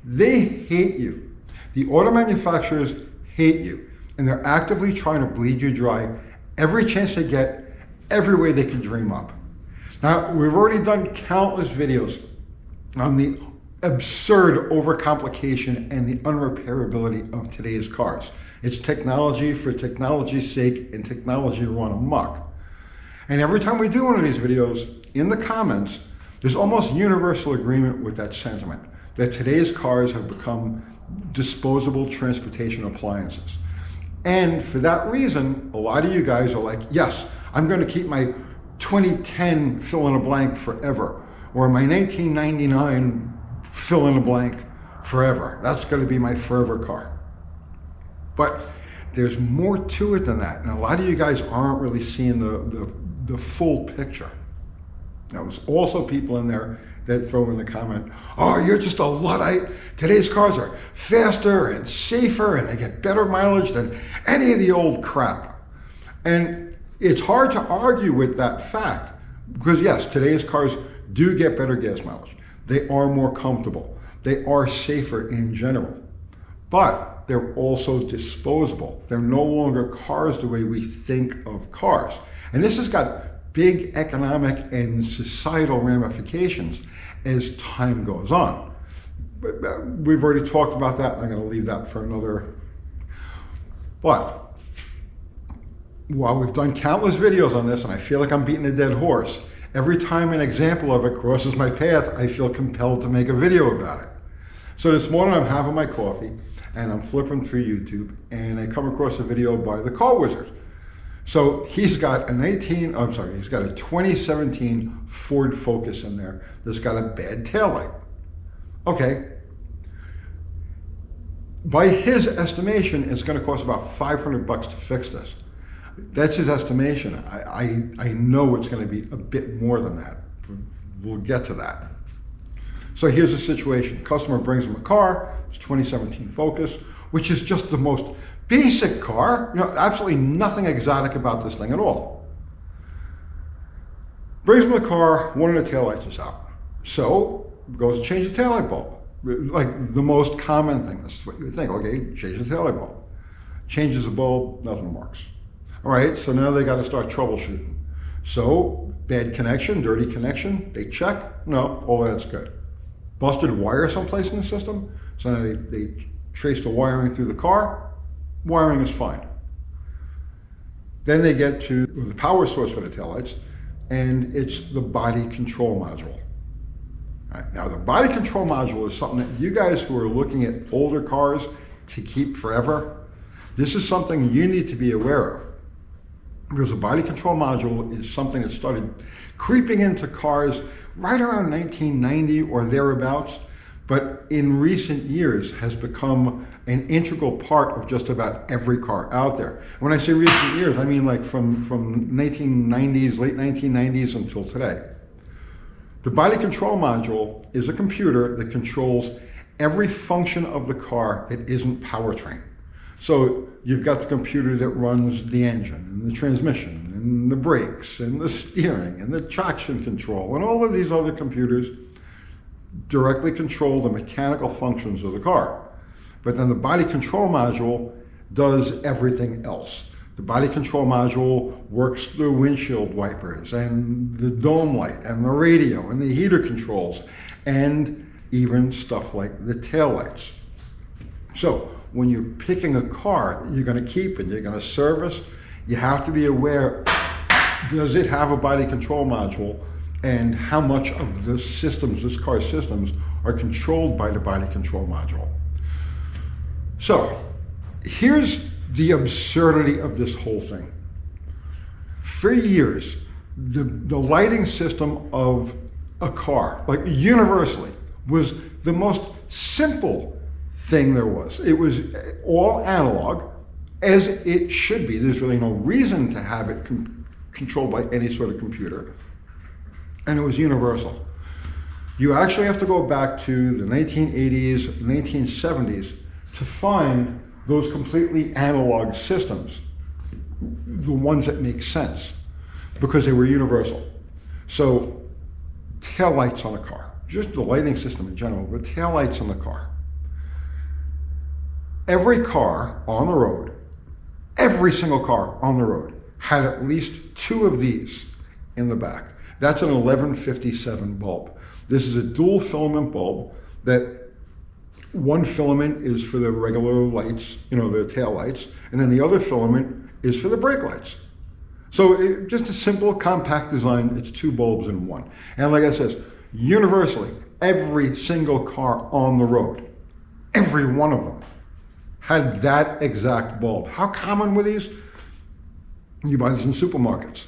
They hate you. The auto manufacturers hate you, and they're actively trying to bleed you dry every chance they get, every way they can dream up. Now, we've already done countless videos on the absurd overcomplication and the unrepairability of today's cars. It's technology for technology's sake and technology run amok. And every time we do one of these videos, in the comments, there's almost universal agreement with that sentiment, that today's cars have become disposable transportation appliances. And for that reason, a lot of you guys are like, yes, I'm going to keep my 2010 fill in a blank forever, or my 1999 fill in a blank forever. That's going to be my forever car. But there's more to it than that. And a lot of you guys aren't really seeing the full picture. Now, there's also people in there that throw in the comment, oh, you're just a Luddite. Today's cars are faster and safer and they get better mileage than any of the old crap. And it's hard to argue with that fact because yes, today's cars do get better gas mileage. They are more comfortable. They are safer in general, but they're also disposable. They're no longer cars the way we think of cars. And this has got big economic and societal ramifications as time goes on. We've already talked about that. I'm going to leave that for another. But while we've done countless videos on this, and I feel like I'm beating a dead horse, every time an example of it crosses my path, I feel compelled to make a video about it. So this morning I'm having my coffee and I'm flipping through YouTube and I come across a video by the Car Wizard. So he's got a 2017 Ford Focus in there that's got a bad taillight. Okay. By his estimation, it's going to cost about $500 to fix this. That's his estimation. I know it's going to be a bit more than that. We'll get to that. So here's the situation. Customer brings him a car. It's 2017 Focus, which is just the most basic car. You know, absolutely nothing exotic about this thing at all. Brings him the car, one of the taillights is out. So goes to change the taillight bulb. Like the most common thing. That's what you would think. Okay, change the taillight bulb. Changes the bulb, nothing works. All right, so now they got to start troubleshooting. So bad connection, dirty connection, they check. No, all that's good. Busted wire someplace in the system. So now they trace the wiring through the car. Wiring is fine. Then they get to the power source for the taillights, and it's the body control module. All right, now the body control module is something that you guys who are looking at older cars to keep forever, this is something you need to be aware of. Because the body control module is something that started creeping into cars right around 1990 or thereabouts, but in recent years has become an integral part of just about every car out there. When I say recent years, I mean like from 1990s, late 1990s until today. The body control module is a computer that controls every function of the car that isn't powertrain. So you've got the computer that runs the engine and the transmission and the brakes and the steering and the traction control, and all of these other computers directly control the mechanical functions of the car. But then the body control module does everything else. The body control module works the windshield wipers and the dome light and the radio and the heater controls and even stuff like the taillights. So when you're picking a car that you're going to keep and you're going to service, you have to be aware, does it have a body control module, and how much of the systems, this car's systems, are controlled by the body control module. So here's the absurdity of this whole thing. For years, the lighting system of a car, like universally, was the most simple thing there was. It was all analog, as it should be. There's really no reason to have it controlled by any sort of computer. And it was universal. You actually have to go back to the 1980s, 1970s to find those completely analog systems, the ones that make sense, because they were universal. So taillights on a car, just the lighting system in general, but taillights on the car. Every car on the road, every single car on the road had at least 2 of these in the back. That's an 1157 bulb. This is a dual filament bulb that one filament is for the regular lights, the tail lights, and then the other filament is for the brake lights. So just a simple, compact design. It's 2 bulbs in one. And like I said, universally, every single car on the road, every one of them, had that exact bulb. How common were these? You buy these in supermarkets,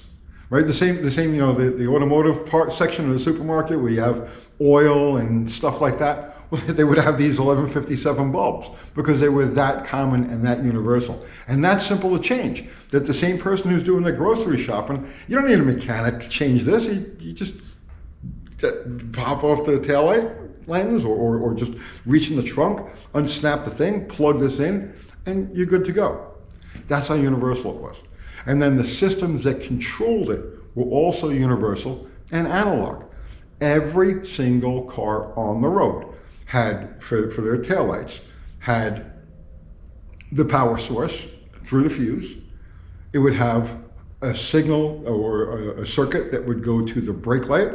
right? The same, the automotive part section of the supermarket where you have oil and stuff like that. Well, they would have these 1157 bulbs because they were that common and that universal. And that's simple to change. That the same person who's doing the grocery shopping, you don't need a mechanic to change this. You just pop off the taillight lens or just reach in the trunk, unsnap the thing, plug this in, and you're good to go. That's how universal it was. And then the systems that controlled it were also universal and analog. Every single car on the road had, for their taillights, had the power source through the fuse. It would have a signal or a circuit that would go to the brake light,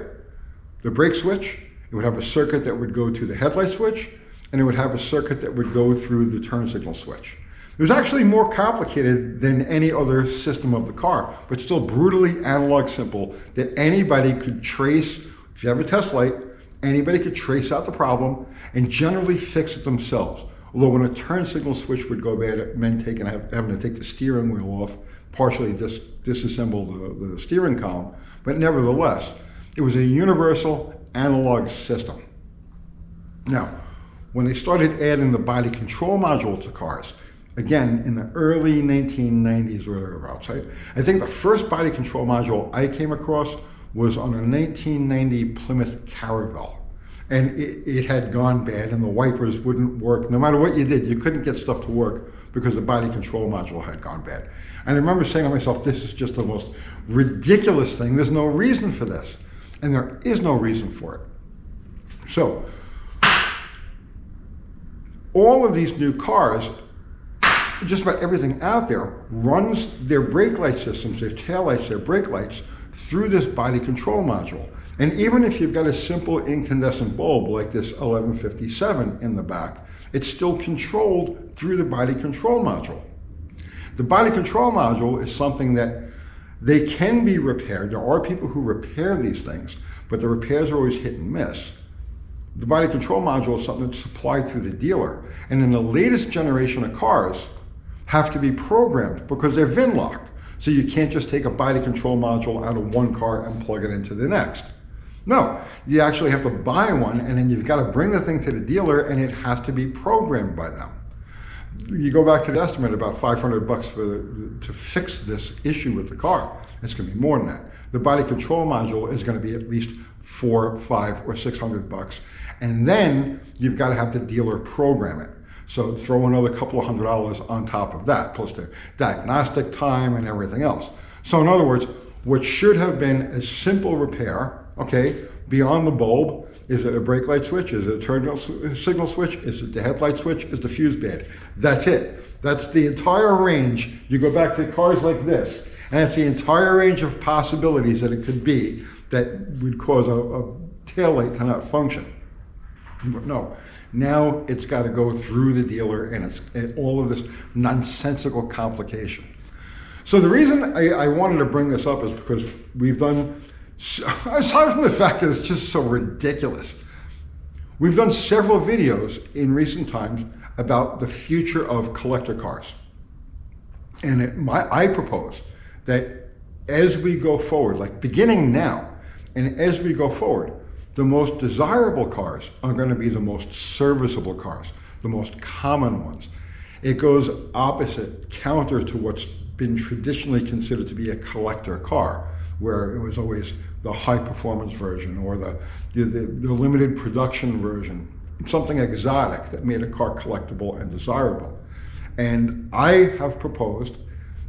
the brake switch. It would have a circuit that would go to the headlight switch, and it would have a circuit that would go through the turn signal switch. It was actually more complicated than any other system of the car, but still brutally analog simple that anybody could trace. If you have a test light, anybody could trace out the problem and generally fix it themselves. Although when a turn signal switch would go bad, it meant having to take the steering wheel off, partially disassemble the steering column, but nevertheless, it was a universal analog system. Now, when they started adding the body control module to cars, again, in the early 1990s or thereabouts, I think the first body control module I came across was on a 1990 Plymouth Caravelle. And it had gone bad and the wipers wouldn't work. No matter what you did, you couldn't get stuff to work because the body control module had gone bad. And I remember saying to myself, this is just the most ridiculous thing. There's no reason for this. And there is no reason for it. So, all of these new cars, just about everything out there, runs their brake light systems, their tail lights, their brake lights, through this body control module. And even if you've got a simple incandescent bulb like this 1157 in the back, it's still controlled through the body control module. The body control module is something that they can be repaired. There are people who repair these things, but the repairs are always hit and miss. The body control module is something that's supplied through the dealer. And in the latest generation of cars have to be programmed because they're VIN locked. So you can't just take a body control module out of one car and plug it into the next. No, you actually have to buy one, and then you've got to bring the thing to the dealer, and it has to be programmed by them. You go back to the estimate, about $500 to fix this issue with the car. It's going to be more than that. The body control module is going to be at least $400, $500, or $600, and then you've got to have the dealer program it. So throw another couple of $100 on top of that, plus the diagnostic time and everything else. So in other words, what should have been a simple repair, okay, beyond the bulb, is it a brake light switch? Is it a turn signal switch? Is it the headlight switch? Is the fuse bad? That's it. That's the entire range. You go back to cars like this, and that's the entire range of possibilities that it could be that would cause a taillight to not function. But no. Now it's got to go through the dealer, and it's all of this nonsensical complication. So the reason I wanted to bring this up is because we've done, aside from the fact that it's just so ridiculous, we've done several videos in recent times about the future of collector cars. And I propose that as we go forward, like beginning now, and as we go forward, the most desirable cars are going to be the most serviceable cars, the most common ones. It goes opposite, counter to what's been traditionally considered to be a collector car, where it was always the high performance version or the limited production version, something exotic that made a car collectible and desirable. And I have proposed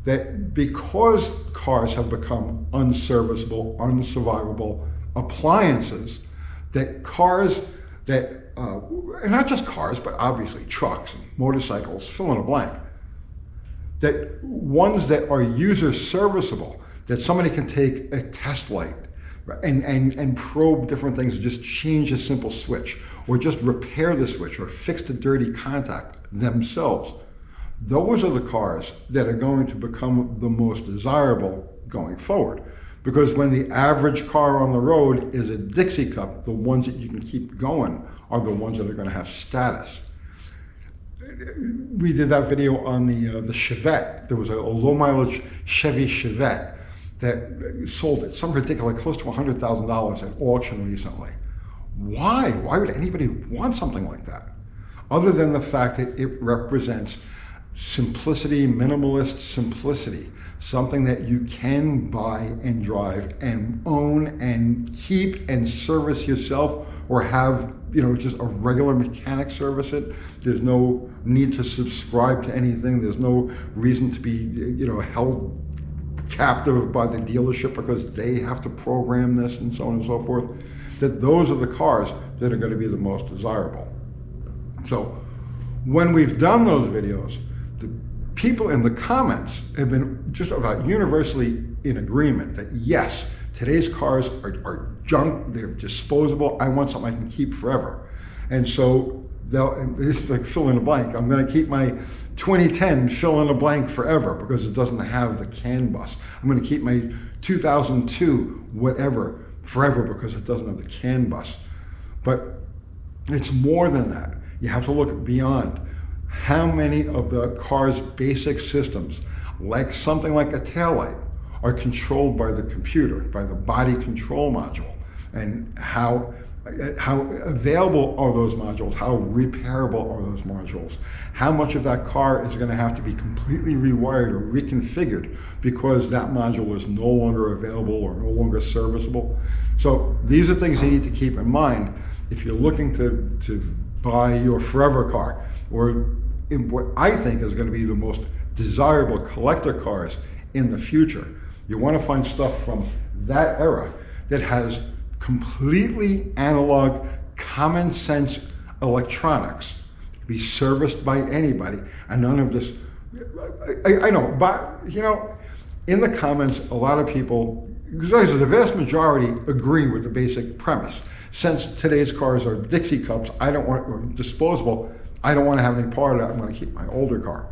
that because cars have become unserviceable, unsurvivable appliances, that cars that and not just cars, but obviously trucks and motorcycles, fill in a blank, that ones that are user serviceable, that somebody can take a test light and probe different things, and just change a simple switch, or just repair the switch, or fix the dirty contact themselves. Those are the cars that are going to become the most desirable going forward. Because when the average car on the road is a Dixie cup, the ones that you can keep going are the ones that are going to have status. We did that video on the Chevette. There was a low mileage Chevy Chevette that sold at some ridiculous, close to $100,000 at auction recently. Why? Why would anybody want something like that? Other than the fact that it represents simplicity, minimalist simplicity, something that you can buy and drive and own and keep and service yourself, or have, just a regular mechanic service it. There's no need to subscribe to anything. There's no reason to be, held captive by the dealership because they have to program this and so on and so forth. That those are the cars that are going to be the most desirable. So when we've done those videos, the people in the comments have been just about universally in agreement that yes, today's cars are junk, they're disposable, I want something I can keep forever. And so it's like fill in the blank. I'm going to keep my 2010 fill in the blank forever because it doesn't have the CAN bus. I'm going to keep my 2002 whatever forever because it doesn't have the CAN bus. But it's more than that. You have to look beyond. How many of the car's basic systems, like something like a taillight, are controlled by the computer, by the body control module, and how available are those modules, how repairable are those modules, how much of that car is going to have to be completely rewired or reconfigured because that module is no longer available or no longer serviceable. So these are things you need to keep in mind if you're looking to buy your forever car, or in what I think is going to be the most desirable collector cars in the future. You want to find stuff from that era that has completely analog, common sense electronics, be serviced by anybody, and none of this. I know, but in the comments, a lot of people, because the vast majority agree with the basic premise. Since today's cars are Dixie cups, or disposable, I don't want to have any part of that. I'm going to keep my older car.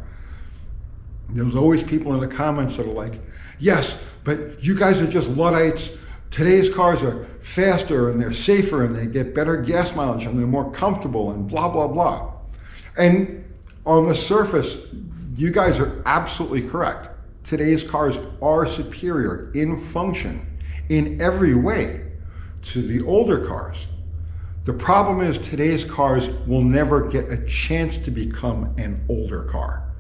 There's always people in the comments that are like, yes, but you guys are just Luddites. Today's cars are faster and they're safer and they get better gas mileage and they're more comfortable and blah, blah, blah. And on the surface, you guys are absolutely correct. Today's cars are superior in function, in every way, to the older cars. The problem is today's cars will never get a chance to become an older car.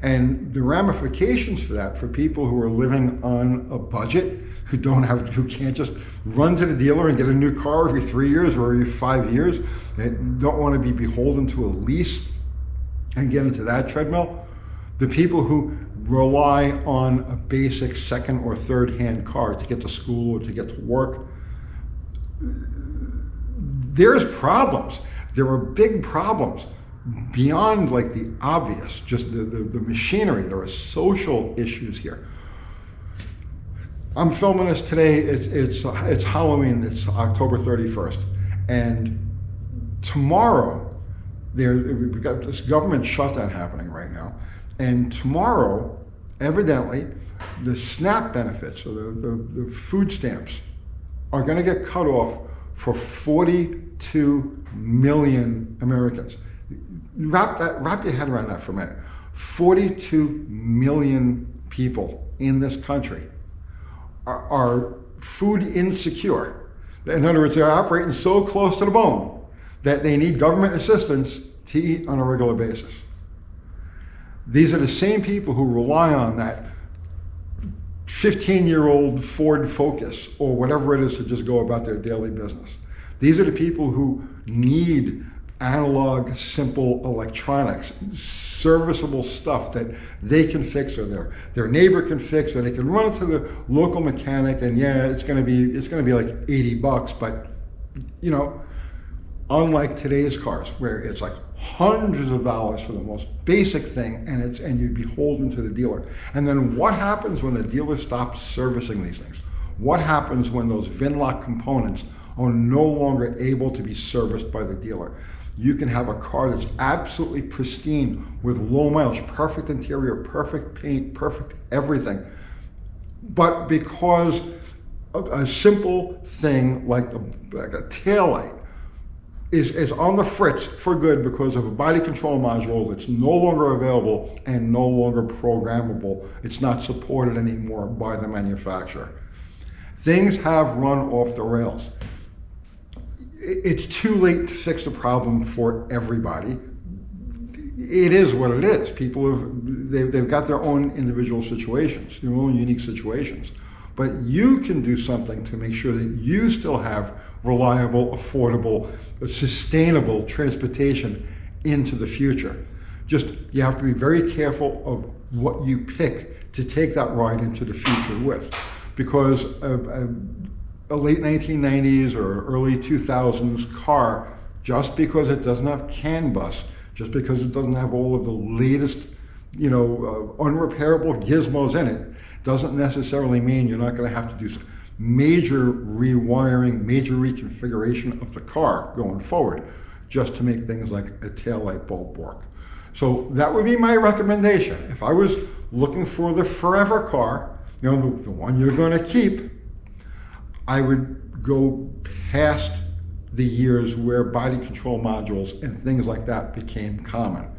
And the ramifications for that, for people who are living on a budget, who can't just run to the dealer and get a new car every 3 years or every 5 years, that don't want to be beholden to a lease and get into that treadmill, the people who rely on a basic second or third hand car to get to school or to get to work, there's problems. There are big problems beyond like the obvious, just the machinery. There are social issues here. I'm filming this today, it's Halloween, it's October 31st. And tomorrow, we've got this government shutdown happening right now. And tomorrow, evidently, the SNAP benefits, or the food stamps, are gonna get cut off for 42 million Americans. Wrap your head around that for a minute. 42 million people in this country are food insecure. In other words, they're operating so close to the bone that they need government assistance to eat on a regular basis. These are the same people who rely on that 15-year-old Ford Focus or whatever it is to just go about their daily business. These are the people who need analog, simple electronics, serviceable stuff that they can fix, or their neighbor can fix, or they can run it to the local mechanic, and yeah, it's gonna be like $80, but Unlike today's cars, where it's like hundreds of dollars for the most basic thing, and you're beholden to the dealer. And then what happens when the dealer stops servicing these things? What happens when those VIN-lock components are no longer able to be serviced by the dealer? You can have a car that's absolutely pristine with low mileage, perfect interior, perfect paint, perfect everything. But because a simple thing like a taillight is on the fritz for good because of a body control module that's no longer available and no longer programmable, it's not supported anymore by the manufacturer. Things have run off the rails. It's too late to fix the problem for everybody. It is what it is. People they've got their own individual situations, their own unique situations. But you can do something to make sure that you still have reliable, affordable, sustainable transportation into the future. Just, you have to be very careful of what you pick to take that ride into the future with. Because a late 1990s or early 2000s car, just because it doesn't have CAN bus, just because it doesn't have all of the latest, unrepairable gizmos in it, doesn't necessarily mean you're not going to have to do some major rewiring, major reconfiguration of the car going forward, just to make things like a taillight bulb work. So that would be my recommendation. If I was looking for the forever car, the one you're going to keep, I would go past the years where body control modules and things like that became common.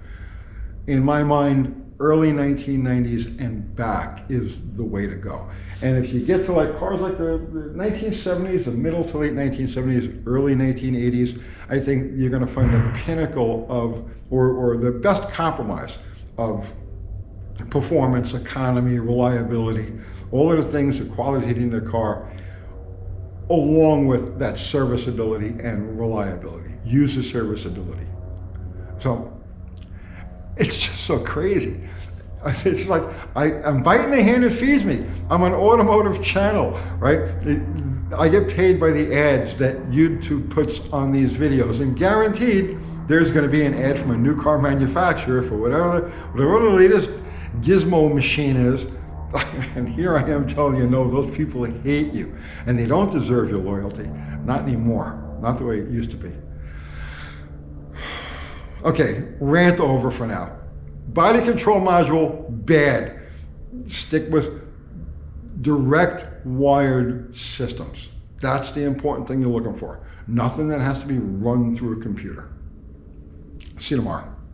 In my mind, early 1990s and back is the way to go. And if you get to like cars like the 1970s, the middle to late 1970s, early 1980s, I think you're going to find the pinnacle of, or the best compromise of performance, economy, reliability, all of the things, the quality in the car, along with that serviceability and reliability, user serviceability. So it's just so crazy. It's like, I'm biting the hand that feeds me. I'm an automotive channel, right? I get paid by the ads that YouTube puts on these videos, and guaranteed there's going to be an ad from a new car manufacturer for whatever the latest gizmo machine is. And here I am telling you, no, those people hate you, and they don't deserve your loyalty. Not anymore. Not the way it used to be. Okay, rant over for now. Body control module, bad. Stick with direct wired systems. That's the important thing you're looking for. Nothing that has to be run through a computer. See you tomorrow.